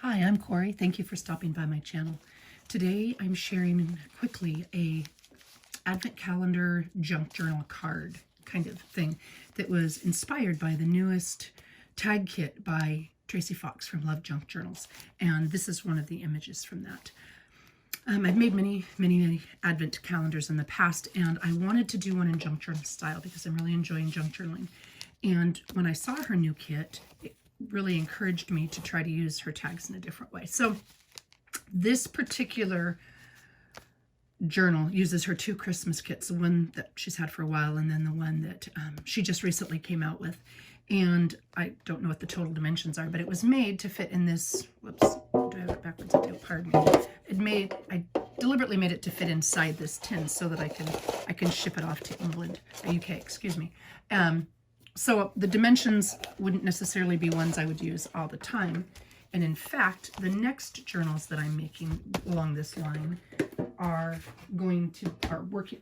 Hi, I'm Corey. Thank you for stopping by my channel. Today I'm sharing quickly a advent calendar junk journal card kind of thing that was inspired by the newest tag kit by Tracie Fox from LoveJunkJournals. And this is one of the images from that. I've made many advent calendars in the past, and I wanted to do one in junk journal style because I'm really enjoying junk journaling. And when I saw her new kit, it really encouraged me to try to use her tags in a different way. So this particular journal uses her two Christmas kits, the one that she's had for a while and then the one that she just recently came out with. And I don't know what the total dimensions are, but it was made to fit in this, whoops, do I have it backwards? I do, pardon me. I deliberately made it to fit inside this tin so that I can ship it off to England, UK, excuse me. So the dimensions wouldn't necessarily be ones I would use all the time. And in fact, the next journals that I'm making along this line the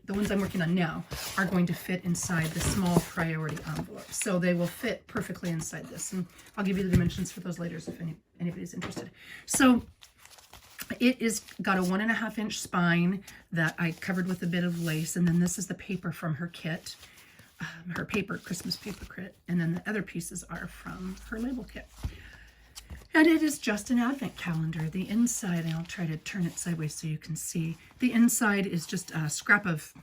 ones I'm working on now are going to fit inside the small priority envelope. So they will fit perfectly inside this. And I'll give you the dimensions for those later if anybody's interested. So it is got a 1.5 inch spine that I covered with a bit of lace. And then this is the paper from her kit. Her Christmas paper kit, and then the other pieces are from her label kit. And it is just an advent calendar. The inside, and I'll try to turn it sideways so you can see, the inside is just a scrap of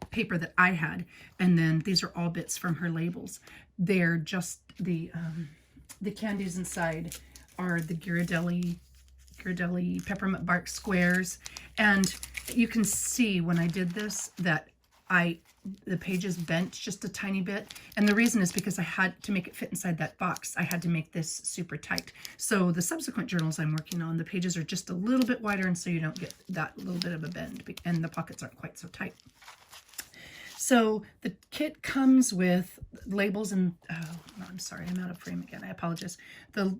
paper that I had, and then these are all bits from her labels. They're just the candies inside are the Ghirardelli peppermint bark squares, and you can see when I did this that the pages bent just a tiny bit, and the reason is because I had to make it fit inside that box. I had to make this super tight. So the subsequent journals I'm working on, the pages are just a little bit wider, and so you don't get that little bit of a bend, and the pockets aren't quite so tight. So the kit comes with labels and, oh, no, I'm sorry, I'm out of frame again. I apologize. The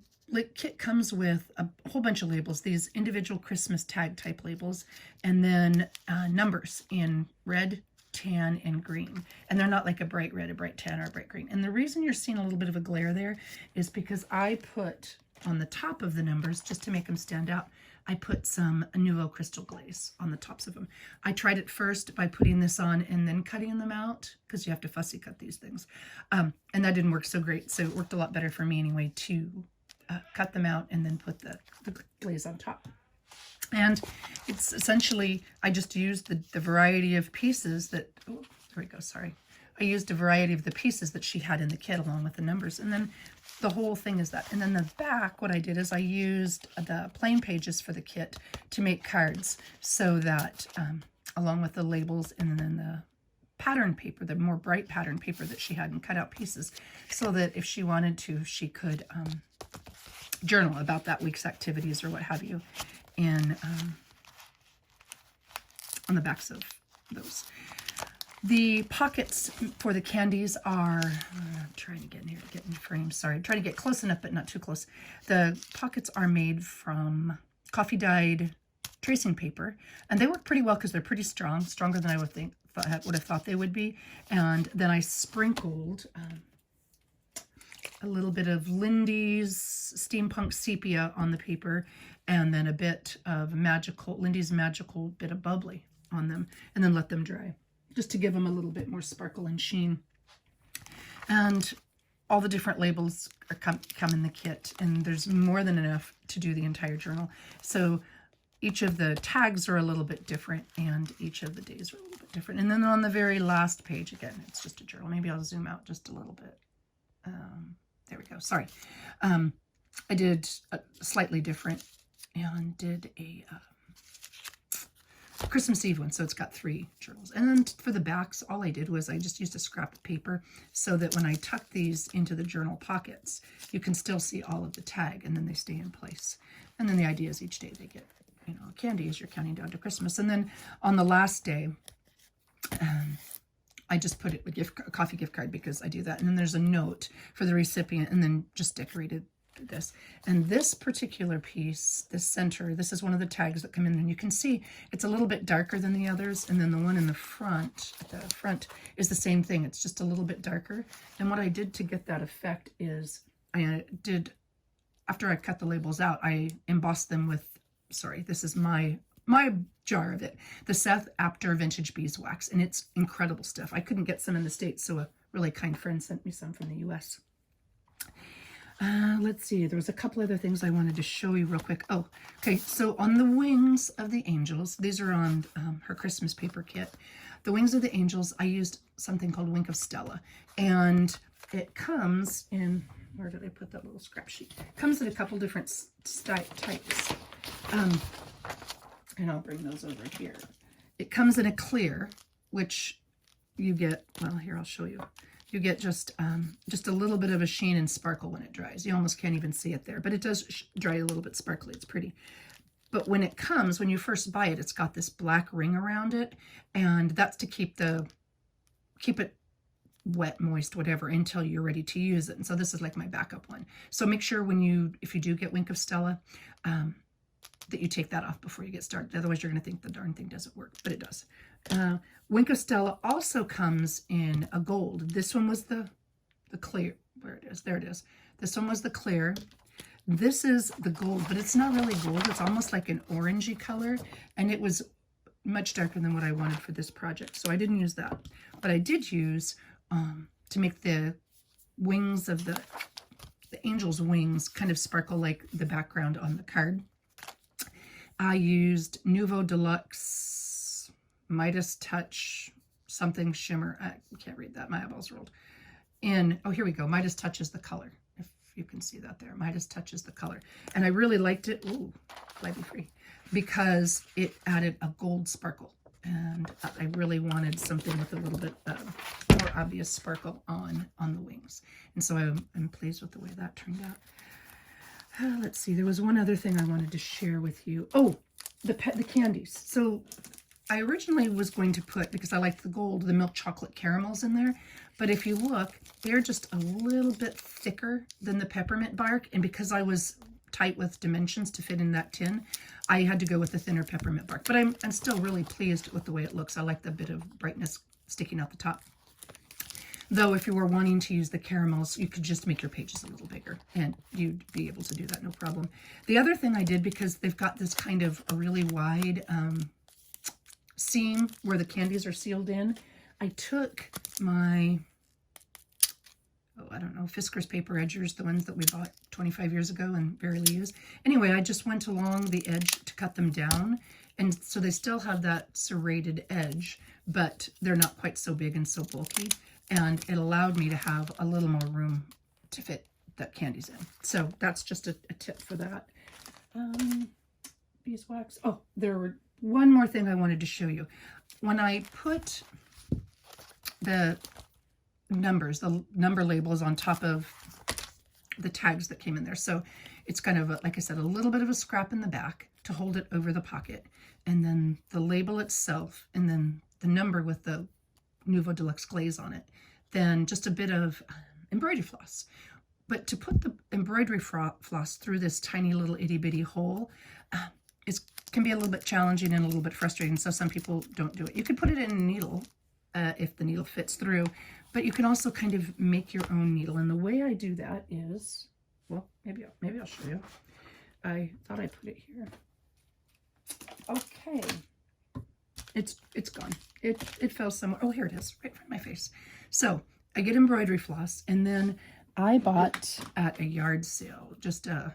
kit comes with a whole bunch of labels, these individual Christmas tag type labels, and then numbers in red, tan, and green. And they're not like a bright red, a bright tan, or a bright green. And the reason you're seeing a little bit of a glare there is because I put on the top of the numbers, just to make them stand out, I put some Nouveau Crystal Glaze on the tops of them. I tried it first by putting this on and then cutting them out, because you have to fussy cut these things. And that didn't work so great, so it worked a lot better for me anyway to cut them out and then put the glaze on top. And it's essentially, I just used the variety of pieces that, oh, there we go, sorry. I used a variety of the pieces that she had in the kit along with the numbers. And then the whole thing is that. And then the back, what I did is I used the plain pages for the kit to make cards so that, along with the labels and then the pattern paper, the more bright pattern paper that she had in cut out pieces, so that if she wanted to, she could journal about that week's activities or what have you. And on the backs of those. The pockets for the candies are, I'm trying to get in here to get in frame, sorry, I'm trying to get close enough but not too close. The pockets are made from coffee dyed tracing paper, and they work pretty well because they're pretty strong, stronger than I would have thought they would be. And then I sprinkled a little bit of Lindy's Steampunk Sepia on the paper, and then a bit of Lindy's Magical bit of bubbly on them, and then let them dry, just to give them a little bit more sparkle and sheen. And all the different labels come in the kit, and there's more than enough to do the entire journal. So each of the tags are a little bit different, and each of the days are a little bit different. And then on the very last page, again, it's just a journal. Maybe I'll zoom out just a little bit. There we go. Sorry. I did a slightly different and did a Christmas Eve one. So it's got 3 journals. And then for the backs, all I did was I just used a scrap of paper so that when I tuck these into the journal pockets, you can still see all of the tag, and then they stay in place. And then the idea is each day they get, candy as you're counting down to Christmas. And then on the last day, I just put it a coffee gift card because I do that. And then there's a note for the recipient, and then just decorated this. And this particular piece, this center, this is one of the tags that come in, and you can see it's a little bit darker than the others. And then the one in the front, is the same thing. It's just a little bit darker. And what I did to get that effect is I did after I cut the labels out, I embossed them with, sorry, this is my jar of it, the Seth Apter Vintage Beeswax, and it's incredible stuff. I couldn't get some in the States, so a really kind friend sent me some from the US. Let's see, there was a couple other things I wanted to show you real quick. Oh, okay, so on the wings of the angels, these are on her Christmas paper kit. The wings of the angels, I used something called Wink of Stella, and it comes in, where did I put that little scrap sheet? It comes in a couple different types. And I'll bring those over here. It comes in a clear, which you get, well, here, I'll show you. You get just a little bit of a sheen and sparkle when it dries. You almost can't even see it there, but it does dry a little bit sparkly. It's pretty. But when it comes, when you first buy it, it's got this black ring around it, and that's to keep it wet, moist, whatever, until you're ready to use it. And so this is like my backup one. So make sure if you do get Wink of Stella, that you take that off before you get started. Otherwise, you're going to think the darn thing doesn't work, but it does. Wink of Stella also comes in a gold. This one was the clear. Where it is? There it is. This one was the clear. This is the gold, but it's not really gold. It's almost like an orangey color, and it was much darker than what I wanted for this project, so I didn't use that. But I did use, to make the wings of the angel's wings kind of sparkle like the background on the card, I used Nouveau Deluxe Midas Touch something shimmer. I can't read that. My eyeballs rolled. Oh, here we go. Midas Touch is the color. If you can see that there. Midas Touch is the color. And I really liked it. Ooh, fly be free. Because it added a gold sparkle. And I really wanted something with a little bit more obvious sparkle on the wings. And so I'm pleased with the way that turned out. Let's see, there was one other thing I wanted to share with you. Oh, the candies. So I originally was going to put, because I liked the gold, the milk chocolate caramels in there. But if you look, they're just a little bit thicker than the peppermint bark. And because I was tight with dimensions to fit in that tin, I had to go with the thinner peppermint bark. But I'm still really pleased with the way it looks. I like the bit of brightness sticking out the top. Though if you were wanting to use the caramels, you could just make your pages a little bigger and you'd be able to do that, no problem. The other thing I did, because they've got this kind of a really wide seam where the candies are sealed in, I took my, I don't know, Fiskars paper edgers, the ones that we bought 25 years ago and barely use. Anyway, I just went along the edge to cut them down. And so they still have that serrated edge, but they're not quite so big and so bulky. And it allowed me to have a little more room to fit the candies in. So that's just a tip for that. Beeswax. Oh, there were one more thing I wanted to show you. When I put the numbers, the number labels on top of the tags that came in there. So it's kind of, like I said, a little bit of a scrap in the back to hold it over the pocket. And then the label itself, and then the number with the Nouveau Deluxe glaze on it, then just a bit of embroidery floss. But to put the embroidery floss through this tiny little itty bitty hole, it can be a little bit challenging and a little bit frustrating, so some people don't do it. You could put it in a needle if the needle fits through, but you can also kind of make your own needle. And the way I do that is, well, maybe I'll show you. I thought I put it here. Okay. It's gone. It fell somewhere. Oh, here it is, right in front of my face. So I get embroidery floss, and then I bought at a yard sale just a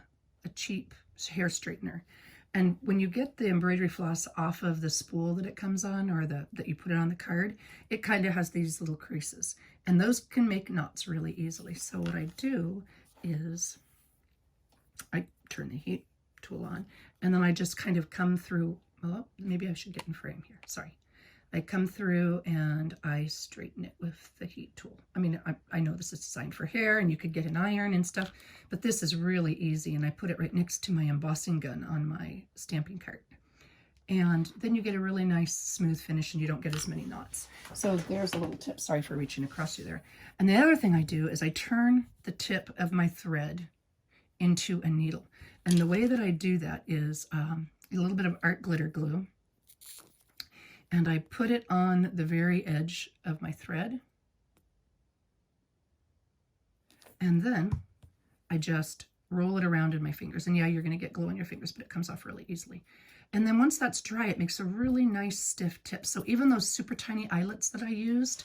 cheap hair straightener. And when you get the embroidery floss off of the spool that it comes on, or that you put it on the card, it kind of has these little creases, and those can make knots really easily. So what I do is I turn the heat tool on, and then I just kind of come through. Well, maybe I should get in frame here. Sorry. I come through and I straighten it with the heat tool. I mean, I know this is designed for hair and you could get an iron and stuff, but this is really easy. And I put it right next to my embossing gun on my stamping cart. And then you get a really nice smooth finish and you don't get as many knots. So there's a little tip. Sorry for reaching across you there. And the other thing I do is I turn the tip of my thread into a needle. And the way that I do that is a little bit of art glitter glue. And I put it on the very edge of my thread. And then I just roll it around in my fingers. And yeah, you're going to get glue on your fingers, but it comes off really easily. And then once that's dry, it makes a really nice stiff tip. So even those super tiny eyelets that I used,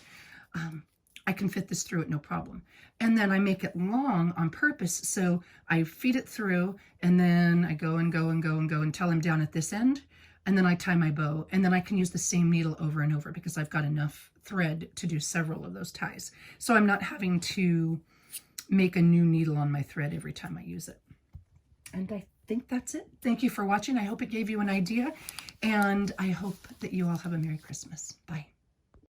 I can fit this through it no problem. And then I make it long on purpose. So I feed it through, and then I go and go and go and go until I'm down at this end. And then I tie my bow, and then I can use the same needle over and over because I've got enough thread to do several of those ties. So I'm not having to make a new needle on my thread every time I use it. And I think that's it. Thank you for watching. I hope it gave you an idea, and I hope that you all have a Merry Christmas. Bye.